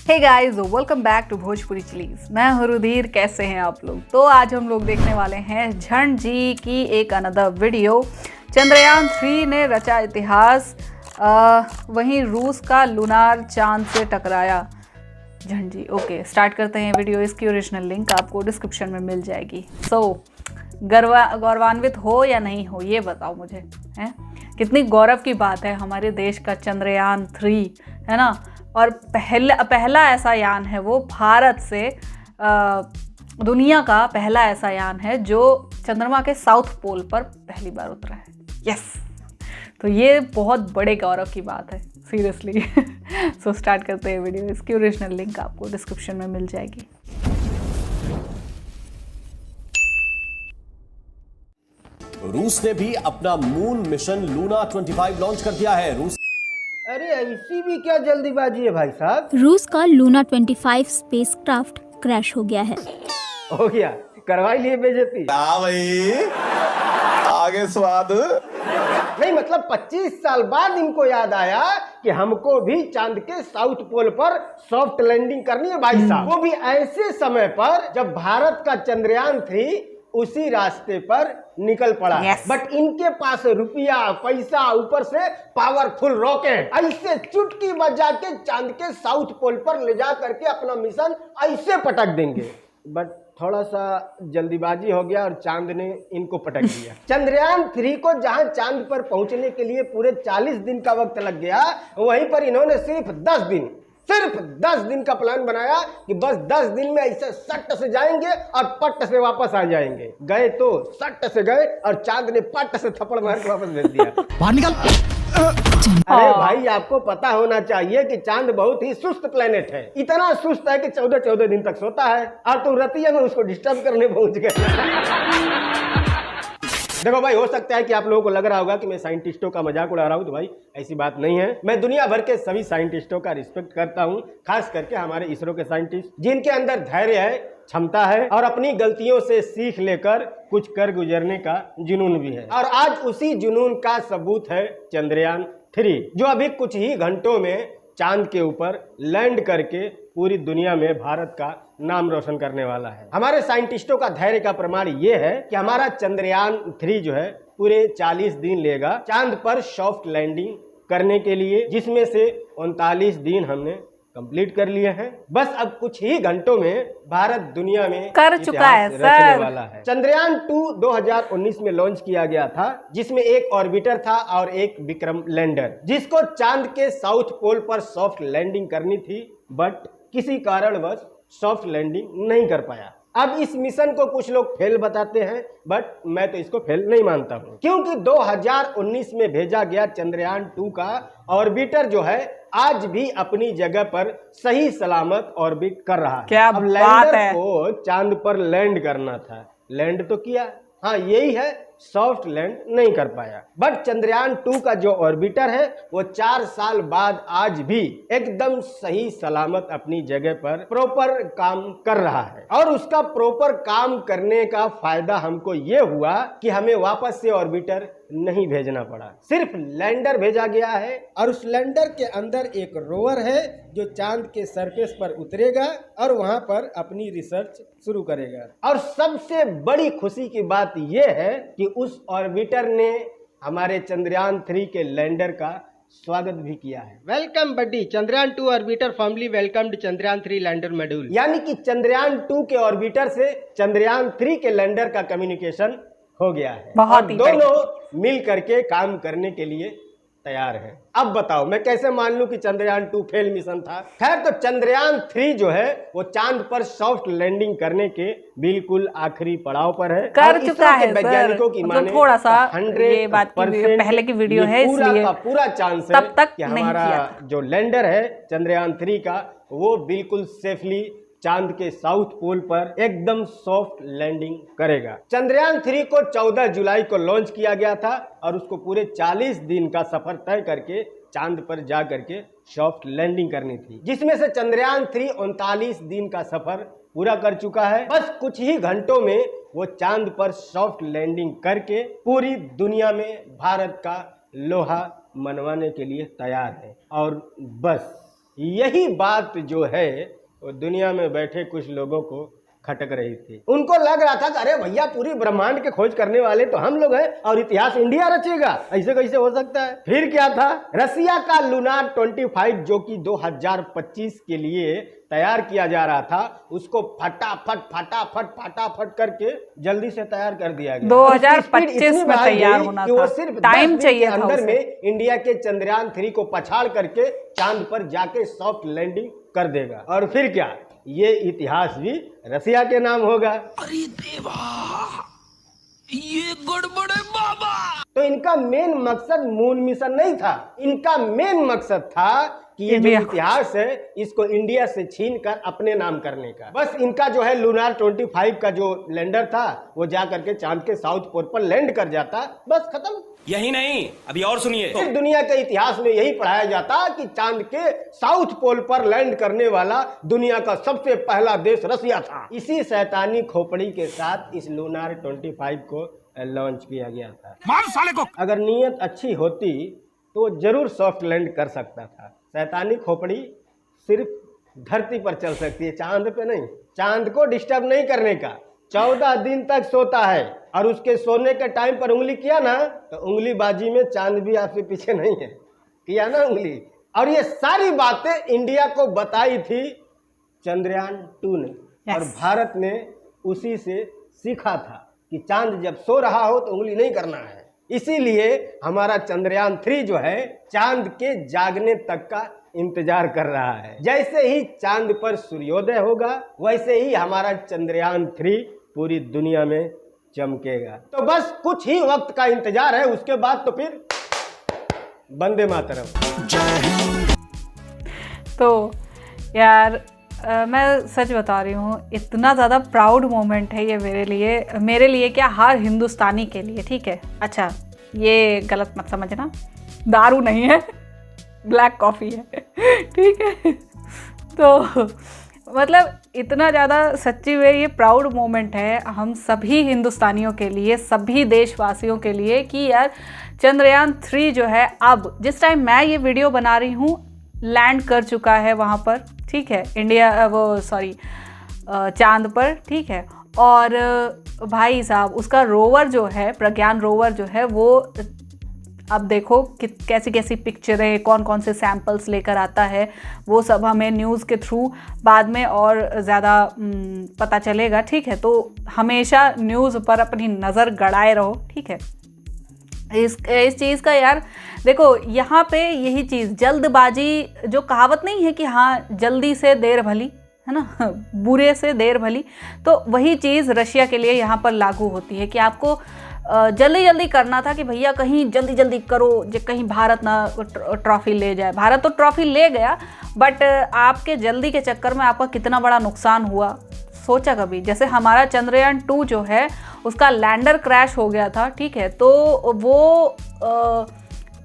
Hey guys, welcome back to Bhojpuri chillies. मैं हूं रुधिर। कैसे हैं आप लोग? तो आज हम लोग देखने वाले हैं झंड जी की एक अनदर वीडियो। चंद्रयान 3 ने रचा इतिहास, वहीं रूस का लूनार चांद से टकराया। झंड जी, ओके स्टार्ट करते हैं वीडियो। इसकी ओरिजिनल लिंक आपको डिस्क्रिप्शन में मिल जाएगी। गौरवान्वित हो या नहीं हो ये बताओ मुझे, हैं? कितनी गौरव की बात है, हमारे देश का चंद्रयान 3 है ना। और पहला ऐसा यान है वो भारत से, दुनिया का पहला ऐसा यान है जो चंद्रमा के साउथ पोल पर पहली बार उतरा है। यस, तो ये बहुत बड़े गौरव की बात है, सीरियसली। सो स्टार्ट करते हैं वीडियो। इसकी ओरिजिनल लिंक आपको डिस्क्रिप्शन में मिल जाएगी। रूस ने भी अपना मून मिशन लूना 25 लॉन्च कर दिया है। रूस अरे ऐसी भी क्या जल्दीबाजी है भाई साहब? रूस का लूना 25 स्पेसक्राफ्ट क्रैश हो गया है। हो गया, करवाई लिए बेइज्जती। भाई आगे स्वाद नहीं मतलब 25 साल बाद इनको याद आया कि हमको भी चांद के साउथ पोल पर सॉफ्ट लैंडिंग करनी है भाई साहब। वो भी ऐसे समय पर जब भारत का चंद्रयान 3 उसी रास्ते पर निकल पड़ा। बट इनके पास रुपया पैसा, ऊपर से पावरफुल रॉकेट, ऐसे चुटकी बजा के चांद के साउथ पोल पर ले जा करके अपना मिशन ऐसे पटक देंगे। बट थोड़ा सा जल्दीबाजी हो गया और चांद ने इनको पटक दिया। चंद्रयान 3 को जहां चांद पर पहुंचने के लिए पूरे 40 दिन का वक्त लग गया, वहीं पर इन्होंने सिर्फ 10 दिन का प्लान बनाया कि बस 10 दिन में ऐसे सट से जाएंगे और पट से वापस आ जाएंगे। गए तो सट से गए और चांद ने पट से थप्पड़ मार के वापस भेज दिया। बाहर निकल। अरे भाई, आपको पता होना चाहिए कि चांद बहुत ही सुस्त प्लेनेट है। इतना सुस्त है कि 14 दिन तक सोता है और तुम रतिया में उसको डिस्टर्ब करने पहुंच गए। देखो भाई, हो सकता है कि आप लोगों को लग रहा होगा कि मैं साइंटिस्टों का मजाक उड़ा रहा हूं, तो भाई ऐसी बात नहीं है। मैं दुनिया भर के सभी साइंटिस्टों का रिस्पेक्ट करता हूं, खास करके हमारे इसरो के साइंटिस्ट, जिनके अंदर धैर्य है, क्षमता है और अपनी गलतियों से सीख लेकर कुछ कर गुजरने का जुनून भी है। और आज उसी जुनून का सबूत है चंद्रयान 3, जो अभी कुछ ही घंटों में चांद के ऊपर लैंड करके पूरी दुनिया में भारत का नाम रोशन करने वाला है। हमारे साइंटिस्टों का धैर्य का प्रमाण ये है कि हमारा चंद्रयान 3 जो है पूरे 40 दिन लेगा चांद पर सॉफ्ट लैंडिंग करने के लिए, जिसमें से 39 दिन हमने कंप्लीट कर लिए हैं। बस अब कुछ ही घंटों में भारत दुनिया में कर चुका है रचने वाला है। चंद्रयान 2 2019 में लॉन्च किया गया था, जिसमें एक ऑर्बिटर था और एक विक्रम लैंडर, जिसको चांद के साउथ पोल पर सॉफ्ट लैंडिंग करनी थी, बट किसी कारणवश सॉफ्ट लैंडिंग नहीं कर पाया। अब इस मिशन को कुछ लोग फेल बताते हैं, बट मैं तो इसको फेल नहीं मानता हूं, क्योंकि 2019 में भेजा गया चंद्रयान 2 का ऑर्बिटर जो है आज भी अपनी जगह पर सही सलामत ऑर्बिट कर रहा है। क्या अब लैंडर को चांद पर लैंड करना था, लैंड तो किया, हाँ यही है, सॉफ्ट लैंड नहीं कर पाया। बट चंद्रयान 2 का जो ऑर्बिटर है वो 4 साल बाद आज भी एकदम सही सलामत अपनी जगह पर प्रॉपर काम कर रहा है। और उसका प्रॉपर काम करने का फायदा हमको ये हुआ कि हमें वापस से ऑर्बिटर नहीं भेजना पड़ा, सिर्फ लैंडर भेजा गया है। और उस लैंडर के अंदर एक रोवर है जो चांद के सरफेस पर उतरेगा और वहां पर अपनी रिसर्च शुरू करेगा। और सबसे बड़ी खुशी की बात यह है कि उस ऑर्बिटर ने हमारे चंद्रयान 3 के लैंडर का स्वागत भी किया है। Welcome buddy, Chandrayaan 2 orbiter formally welcomed Chandrayaan 3 lander module. यानी कि चंद्रयान 2 के ऑर्बिटर से चंद्रयान 3 के लैंडर का कम्युनिकेशन हो गया है और दोनों मिल करके काम करने के लिए तैयार है। अब बताओ मैं कैसे मान लूं कि चंद्रयान 2 फेल मिशन था? खैर, तो चंद्रयान 3 जो है वो चांद पर सॉफ्ट लैंडिंग करने के बिल्कुल आखिरी पड़ाव पर है, कर चुका है वैज्ञानिकों की माने थोड़ा सा 100% पहले की वीडियो है, इसलिए पूरा चांस है तब तक कि हमारा जो लैंडर है चंद्रयान 3 का वो बिल्कुल सेफली चांद के साउथ पोल पर एकदम सॉफ्ट लैंडिंग करेगा। चंद्रयान 3 को 14 जुलाई को लॉन्च किया गया था और उसको पूरे 40 दिन का सफर तय करके चांद पर जा करके सॉफ्ट लैंडिंग करनी थी, जिसमें से चंद्रयान 3 39 दिन का सफर पूरा कर चुका है। बस कुछ ही घंटों में वो चांद पर सॉफ्ट लैंडिंग करके पूरी दुनिया में भारत का लोहा मनवाने के लिए तैयार है। और बस यही बात जो है वो दुनिया में बैठे कुछ लोगों को खटक रही थी। उनको लग रहा था कि अरे भैया पूरी ब्रह्मांड के खोज करने वाले तो हम लोग हैं और इतिहास इंडिया रचेगा, ऐसे कैसे हो सकता है। फिर क्या था, रसिया का लूनार 25 जो कि 2025 के लिए तैयार किया जा रहा था, उसको फटाफट करके जल्दी से तैयार कर दिया गया। 2025 में तैयार होना था, वो सिर्फ टाइम चाहिए था अंदर उसे। में इंडिया के चंद्रयान 3 को पछाड़ करके चांद पर जाके सॉफ्ट लैंडिंग कर देगा। और फिर क्या, ये इतिहास भी रसिया के नाम होगा। अरे देवा, ये गड़बड़ है बाबा। तो इनका मेन मकसद मून मिशन नहीं था, इनका मेन मकसद था कि ये जो इतिहास है इसको इंडिया से छीन कर अपने नाम करने का। बस इनका जो है लूनार 25 का जो लैंडर था वो जा करके चांद के साउथ पोल पर लैंड कर जाता, बस खत्म। यही नहीं, अभी और सुनिए। फिर दुनिया के इतिहास में यही पढ़ाया जाता कि चांद के साउथ पोल पर लैंड करने वाला दुनिया का सबसे पहला देश रसिया था। इसी शैतानी खोपड़ी के साथ इस लूनार 25 को लॉन्च किया गया था। मार साले को। अगर नीयत अच्छी होती तो जरूर सॉफ्ट लैंड कर सकता था। शैतानी खोपड़ी सिर्फ धरती पर चल सकती है, चांद पे नहीं। चांद को डिस्टर्ब नहीं करने का, 14 दिन तक सोता है और उसके सोने के टाइम पर उंगली किया ना तो उंगली बाजी में चांद भी आपसे पीछे नहीं है, किया ना उंगली। और ये सारी बातें इंडिया को बताई थी चंद्रयान 2 ने। और भारत ने उसी से सीखा था कि चांद जब सो रहा हो तो उंगली नहीं करना है। इसीलिए हमारा चंद्रयान 3 जो है चांद के जागने तक का इंतजार कर रहा है। जैसे ही चांद पर सूर्योदय होगा वैसे ही हमारा चंद्रयान 3 पूरी दुनिया में चमकेगा। तो बस कुछ ही वक्त का इंतजार है, उसके बाद तो फिर वंदे मातरम। तो यार मैं सच बता रही हूँ, इतना ज़्यादा प्राउड मोमेंट है ये मेरे लिए क्या, हर हिंदुस्तानी के लिए। ठीक है, अच्छा ये गलत मत समझना, दारू नहीं है, ब्लैक कॉफ़ी है। ठीक है, तो मतलब इतना ज़्यादा सच्ची में ये प्राउड मोमेंट है हम सभी हिंदुस्तानियों के लिए, सभी देशवासियों के लिए कि यार चंद्रयान 3 जो है अब जिस टाइम मैं ये वीडियो बना रही हूँ लैंड कर चुका है वहाँ पर। ठीक है, चांद पर। ठीक है, और भाई साहब उसका रोवर जो है, प्रज्ञान रोवर जो है, वो अब देखो कैसी कैसी पिक्चरें, कौन कौन से सैंपल्स लेकर आता है, वो सब हमें न्यूज़ के थ्रू बाद में और ज़्यादा पता चलेगा। ठीक है, तो हमेशा न्यूज़ पर अपनी नज़र गड़ाए रहो। ठीक है, इस चीज़ का यार देखो, यहाँ पे यही चीज़, जल्दबाजी, जो कहावत नहीं है कि हाँ जल्दी से देर भली, है ना, बुरे से देर भली, तो वही चीज़ रशिया के लिए यहाँ पर लागू होती है कि आपको जल्दी जल्दी करना था कि भैया कहीं जल्दी जल्दी करो, कहीं भारत ना ट्रॉफी ले जाए। भारत तो ट्रॉफी ले गया, बट आपके जल्दी के चक्कर में आपका कितना बड़ा नुकसान हुआ, सोचा कभी? जैसे हमारा चंद्रयान 2 जो है उसका लैंडर क्रैश हो गया था। ठीक है, तो वो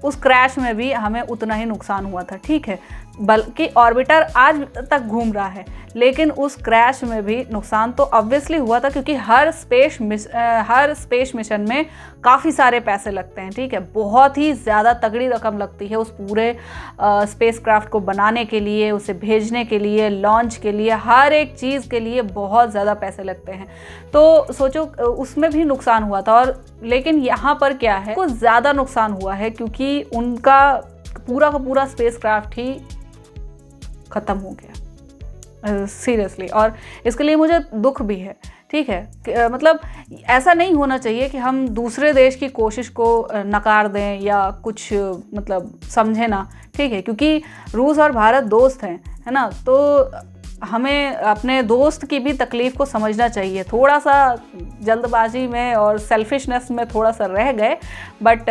उस क्रैश में भी हमें उतना ही नुकसान हुआ था। ठीक है, बल्कि ऑर्बिटर आज तक घूम रहा है, लेकिन उस क्रैश में भी नुकसान तो ऑब्वियसली हुआ था, क्योंकि हर स्पेस मिशन में काफ़ी सारे पैसे लगते हैं। ठीक है, बहुत ही ज़्यादा तगड़ी रकम लगती है उस पूरे स्पेसक्राफ्ट को बनाने के लिए, उसे भेजने के लिए, लॉन्च के लिए, हर एक चीज़ के लिए बहुत ज़्यादा पैसे लगते हैं। तो सोचो उसमें भी नुकसान हुआ था, और लेकिन यहाँ पर क्या है, कुछ ज़्यादा नुकसान हुआ है क्योंकि उनका पूरा का पूरा स्पेसक्राफ्ट ही ख़त्म हो गया सीरियसली, और इसके लिए मुझे दुख भी है। ठीक है, मतलब ऐसा नहीं होना चाहिए कि हम दूसरे देश की कोशिश को नकार दें या कुछ मतलब समझे ना। ठीक है, क्योंकि रूस और भारत दोस्त हैं, है ना, तो हमें अपने दोस्त की भी तकलीफ़ को समझना चाहिए। थोड़ा सा जल्दबाजी में और सेल्फिशनेस में थोड़ा सा रह गए, बट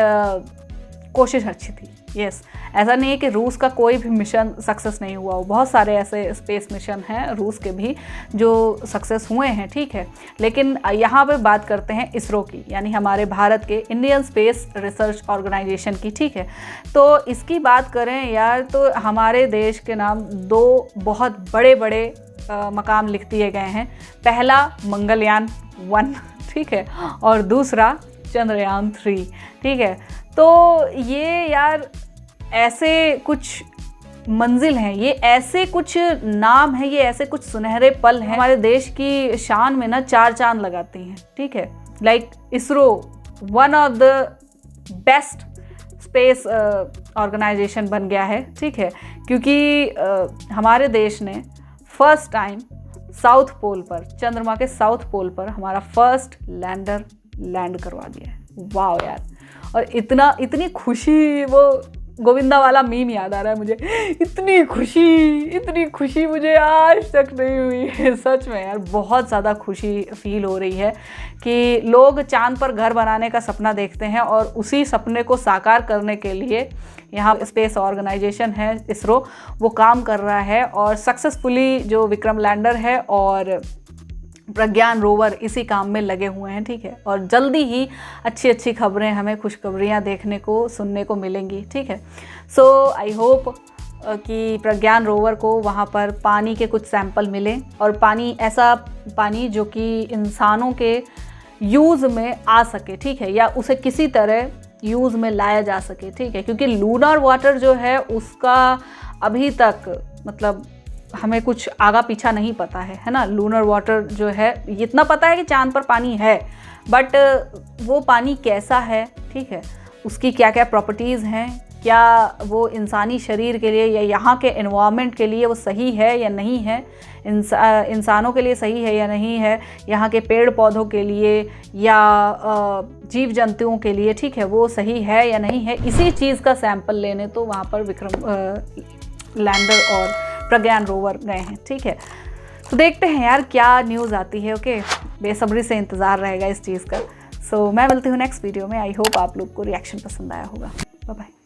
कोशिश अच्छी थी। यस, ऐसा नहीं है कि रूस का कोई भी मिशन सक्सेस नहीं हुआ हो, बहुत सारे ऐसे स्पेस मिशन हैं रूस के भी जो सक्सेस हुए हैं। ठीक है, लेकिन यहाँ पे बात करते हैं इसरो की, यानी हमारे भारत के इंडियन स्पेस रिसर्च ऑर्गेनाइजेशन की। ठीक है, तो इसकी बात करें यार, तो हमारे देश के नाम 2 बहुत बड़े बड़े मकाम लिख दिए गए हैं। पहला मंगलयान 1, ठीक है, और दूसरा चंद्रयान 3। ठीक है, तो ये यार ऐसे कुछ मंजिल हैं, ये ऐसे कुछ नाम है, ये ऐसे कुछ सुनहरे पल हैं हमारे देश की शान में ना 4 चांद लगाती हैं, ठीक है। Like ISRO one of the best space organisation बन गया है, ठीक है, क्योंकि हमारे देश ने फर्स्ट टाइम साउथ पोल पर, चंद्रमा के साउथ पोल पर हमारा फर्स्ट लैंडर लैंड करवा दिया है। वाह यार, और इतनी खुशी, वो गोविंदा वाला मीम याद आ रहा है मुझे, इतनी खुशी मुझे आज तक नहीं हुई है। सच में यार बहुत ज़्यादा खुशी फील हो रही है कि लोग चांद पर घर बनाने का सपना देखते हैं और उसी सपने को साकार करने के लिए यहाँ स्पेस ऑर्गेनाइजेशन है इसरो, वो काम कर रहा है। और सक्सेसफुली जो विक्रम लैंडर है और प्रज्ञान रोवर इसी काम में लगे हुए हैं, ठीक है। और जल्दी ही अच्छी खबरें, हमें खुशखबरियाँ देखने को, सुनने को मिलेंगी, ठीक है। सो आई होप कि प्रज्ञान रोवर को वहाँ पर पानी के कुछ सैंपल मिले, और पानी, ऐसा पानी जो कि इंसानों के यूज़ में आ सके, ठीक है, या उसे किसी तरह यूज़ में लाया जा सके, ठीक है। क्योंकि लूनर वाटर जो है उसका अभी तक मतलब हमें कुछ आगा पीछा नहीं पता है ना। लूनर वाटर जो है, इतना पता है कि चांद पर पानी है, बट वो पानी कैसा है, ठीक है, उसकी क्या क्या प्रॉपर्टीज़ हैं, क्या वो इंसानी शरीर के लिए या यहाँ के एनवायरनमेंट के लिए वो सही है या नहीं है, इंसानों के लिए सही है या नहीं है, यहाँ के पेड़ पौधों के लिए या जीव जंतुओं के लिए, ठीक है, वो सही है या नहीं है, इसी चीज़ का सैंपल लेने तो वहाँ पर विक्रम लैंडर और प्रज्ञान रोवर गए हैं, ठीक है। तो देखते हैं यार क्या न्यूज़ आती है। ओके, बेसब्री से इंतज़ार रहेगा इस चीज़ का। सो मैं मिलती हूँ नेक्स्ट वीडियो में। आई होप आप लोग को रिएक्शन पसंद आया होगा। Bye bye.